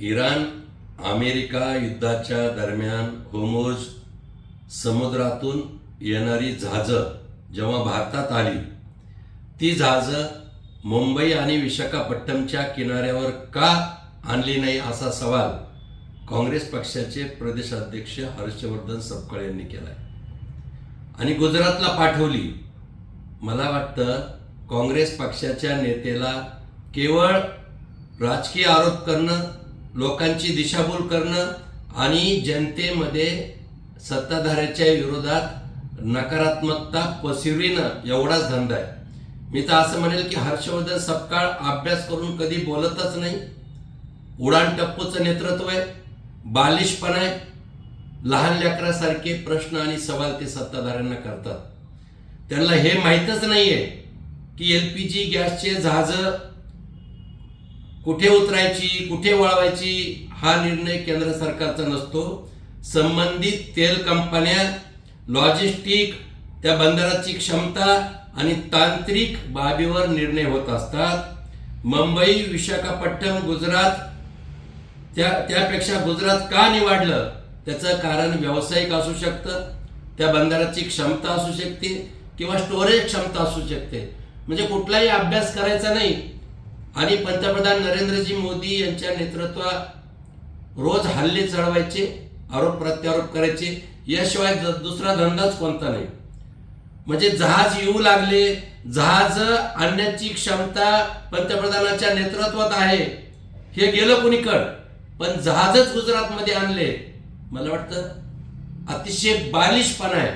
Iran America युद्धाच्या दरम्यान होर्मुझ समुद्रातून येणारी जहाजं जेव्हा भारतात आली, ती जहाजं मुंबई आणि विशाखापट्टणमच्या किनाऱ्यावर का आणली नाही असा सवाल काँग्रेस पक्षाचे प्रदेशाध्यक्ष हर्षवर्धन सपकाळ यांनी केला आहे आणि गुजरातला पाठवली. मला वाटतं काँग्रेस पक्षाच्या नेत्याला केवळ राजकीय आरोप करणं, लोकांची दिशाभूल करणं आणि जनतेमध्ये सत्ताधाऱ्याच्या विरोधात नकारात्मकता पसरविणं एवढाच धंदा आहे. मी तर असं म्हणेल की हर्षवर्धन सपकाळ अभ्यास करून कधी बोलतच नाही. उडाण टप्पूचं नेतृत्व आहे, बालिशपणा आहे, लहान लेकरासारखे प्रश्न आणि सवाल ते सत्ताधाऱ्यांना करतात. त्यांना हे माहीतच नाहीये की LPG गॅसचे जहाजं कुठे उतरायची, कुठे वळवायची हा निर्णय केंद्र सरकारचा नसतो. संबंधित तेल कंपन्या, लॉजिस्टिक, त्या बंदराची क्षमता आणि तांत्रिक बाबीवर निर्णय होत असतात. मुंबई, विशाखापट्टणम, गुजरात त्यापेक्षा गुजरात का निवडलं त्याचं कारण व्यावसायिक असू शकतं, त्या बंदराची क्षमता असू शकते किंवा स्टोरेज क्षमता असू शकते. म्हणजे कुठलाही अभ्यास करायचा नाही आणि पंतप्रधान नरेंद्रजी मोदी यांच्या नेतृत्वात रोज हल्ले चढवायचे, आरोप प्रत्यारोप करायचे, याशिवाय दुसरा धंदाच कोणता नाही. म्हणजे जहाज येऊ लागले, जहाज आणण्याची क्षमता पंतप्रधानाच्या नेतृत्वात आहे, हे गेलं कुणीकडं, पण जहाजच गुजरातमध्ये आणले. मला वाटतं अतिशय बालिशपणा आहे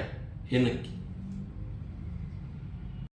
हे नक्की.